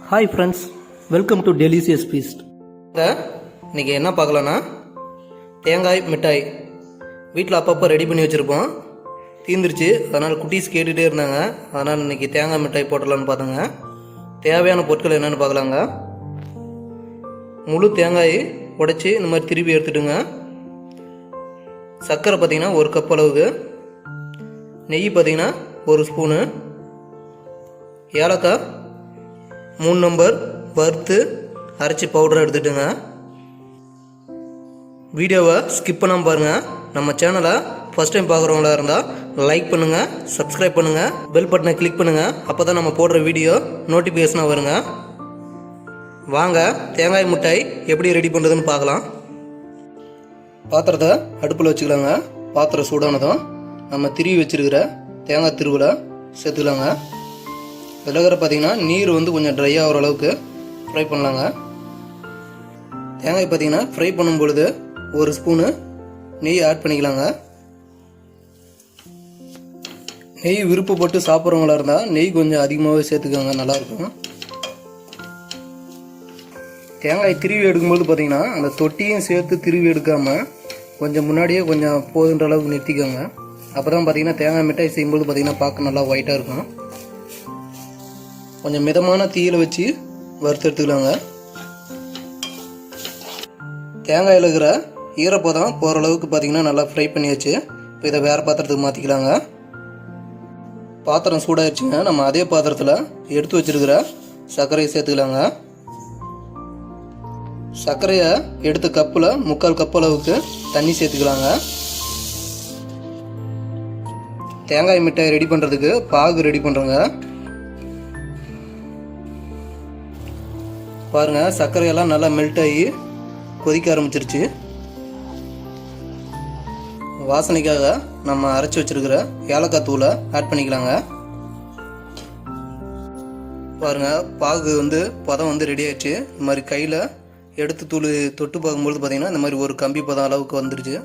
Hi friends, welcome to delicious feast. இன்றைக்கி என்ன பார்க்கலான்னா தேங்காய் மிட்டாய் வீட்டில் அப்பப்போ ரெடி பண்ணி வச்சுருப்போம். தீந்துருச்சு, அதனால் குட்டீஸ் கேட்டுகிட்டே இருந்தாங்க. அதனால் இன்றைக்கி தேங்காய் மிட்டாய் போட்டுடலான்னு பார்த்தோங்க. தேவையான பொருட்கள் என்னென்னு பார்க்கலாங்க. முழு தேங்காய் உடைச்சி இந்த மாதிரி திருப்பி எடுத்துட்டுங்க. சர்க்கரை பார்த்திங்கன்னா 1 கப் அளவுக்கு, நெய் பார்த்திங்கன்னா 1 ஸ்பூனு, ஏலக்காய் 3 நம்பர் வறுத்து அரைச்சி பவுடரை எடுத்துட்டுங்க. வீடியோவை ஸ்கிப் பண்ணாமல் பாருங்கள். நம்ம சேனலை ஃபஸ்ட் டைம் பார்க்குறவங்களா இருந்தால் லைக் பண்ணுங்கள், சப்ஸ்கிரைப் பண்ணுங்கள், பெல் பட்டனை கிளிக் பண்ணுங்கள். அப்போ தான் நம்ம போடுற வீடியோ நோட்டிஃபிகேஷனாக வருங்க. வாங்க தேங்காய் மிட்டாய் எப்படி ரெடி பண்ணுறதுன்னு பார்க்கலாம். பாத்திரத்தை அடுப்பில் வச்சுக்கலாங்க. பாத்திரம் சூடானதும் நம்ம திருவி வச்சுருக்கிற தேங்காய் திருவில் சேர்த்துக்கலாங்க. இதில் இருக்கிற பார்த்திங்கன்னா நீர் கொஞ்சம் ட்ரை ஆகிற அளவுக்கு ஃப்ரை பண்ணலாங்க. தேங்காய் பார்த்திங்கன்னா ஃப்ரை பண்ணும் பொழுது 1 ஸ்பூனு நெய் ஆட் பண்ணிக்கலாங்க. நெய் விருப்பப்பட்டு சாப்பிட்றவங்களா இருந்தால் நெய் கொஞ்சம் அதிகமாகவே சேர்த்துக்கோங்க, நல்லாயிருக்கும். தேங்காய் திருவி எடுக்கும்போது பார்த்திங்கன்னா அந்த தொட்டியும் சேர்த்து திருவி எடுக்காமல் கொஞ்சம் முன்னாடியே கொஞ்சம் போதுன்ற அளவுக்கு நிறுத்திக்கோங்க. அப்போ தான் பார்த்திங்கன்னா தேங்காய் மிட்டாய் செய்யும்போது பார்த்திங்கன்னா பார்க்க நல்லா ஒயிட்டாக இருக்கும். கொஞ்சம் மிதமான தீயில் வச்சு வறுத்து எடுத்துக்கலாங்க. தேங்காயில் இருக்கிற ஈரப்பதம் போகிற அளவுக்கு பார்த்திங்கன்னா நல்லா ஃப்ரை பண்ணியாச்சு. இப்போ இதை வேறு பாத்திரத்துக்கு மாற்றிக்கலாங்க. பாத்திரம் சூடாகிடுச்சுங்க. நம்ம அதே பாத்திரத்தில் எடுத்து வச்சுருக்கிற சர்க்கரையை சேர்த்துக்கலாங்க. சர்க்கரையை எடுத்த கப்பில் 3/4 கப் அளவுக்கு தண்ணி சேர்த்துக்கலாங்க. தேங்காய் மிட்டாய் ரெடி பண்ணுறதுக்கு பாகு ரெடி பண்ணுறோங்க. பாருங்கள், சர்க்கரையெல்லாம் நல்லா மெல்ட் ஆகி கொதிக்க ஆரம்பிச்சிருச்சு. வாசனைக்காக நம்ம அரைச்சி வச்சுருக்கிற ஏலக்காய் தூளை ஆட் பண்ணிக்கலாங்க. பாருங்கள், பாகு பதம் ரெடி ஆயிடுச்சு. இந்த மாதிரி கையில் எடுத்து தூள் தொட்டு பார்க்கும்பொழுது பார்த்திங்கன்னா இந்த மாதிரி ஒரு கம்பி பதம் அளவுக்கு வந்துருச்சு.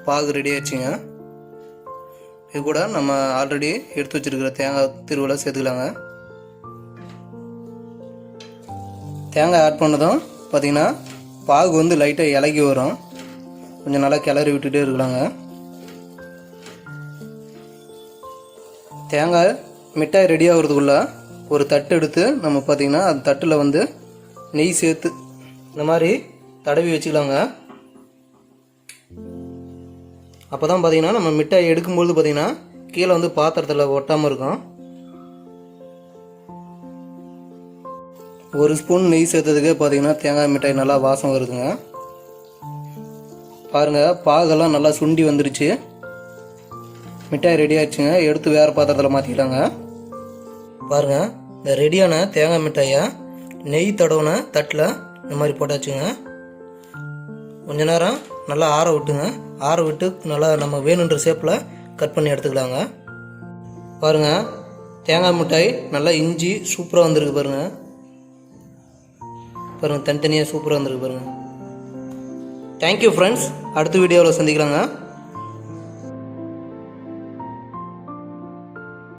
பாகு ரெடி ஆயிடுச்சுங்க. இது கூட நம்ம ஆல்ரெடி எடுத்து வச்சுருக்கிற தேங்காய் திருவிழா சேர்த்துக்கலாங்க. தேங்காய் ஆட் பண்ணதும் பார்த்திங்கன்னா பாகு லைட்டாக இலகி வரும். கொஞ்சம் நல்லா கிளறி விட்டுகிட்டே இருக்கலாங்க. தேங்காய் மிட்டாய் ரெடி ஆகிறதுக்குள்ளே ஒரு தட்டு எடுத்து நம்ம பார்த்திங்கன்னா அந்த தட்டில் நெய் சேர்த்து இந்த மாதிரி தடவி வச்சுக்கலாங்க. அப்போ தான் பார்த்திங்கன்னா நம்ம மிட்டாய் எடுக்கும்பொழுது பார்த்திங்கன்னா கீழே பாத்திரத்தில் ஒட்டாமல் இருக்கும். 1 ஸ்பூன் நெய் சேர்த்ததுக்கே பார்த்திங்கன்னா தேங்காய் மிட்டாய் நல்லா வாசம் வருதுங்க. பாருங்கள், பாகெல்லாம் நல்லா சுண்டி வந்துருச்சு. மிட்டாய் ரெடி ஆகிடுச்சுங்க. எடுத்து வேறு பாத்திரத்தில் மாற்றிக்கலாங்க. பாருங்கள், இந்த ரெடியான தேங்காய் மிட்டாயை நெய் தடவுன தட்டில் இந்த மாதிரி போட்டாச்சுங்க. கொஞ்ச நேரம் நல்லா ஆற விட்டுங்க. ஆற விட்டு நல்லா நம்ம வேணுன்ற ஷேப்பில் கட் பண்ணி எடுத்துக்கலாங்க. பாருங்கள், தேங்காய் மிட்டாய் நல்லா இஞ்சி சூப்பராக வந்திருக்கு. பாருங்கள் தனித்தனியாக சூப்பராக வந்திருக்கு. பாருங்கள். Thank you friends. அடுத்த வீடியோவில் சந்திக்கலாங்க.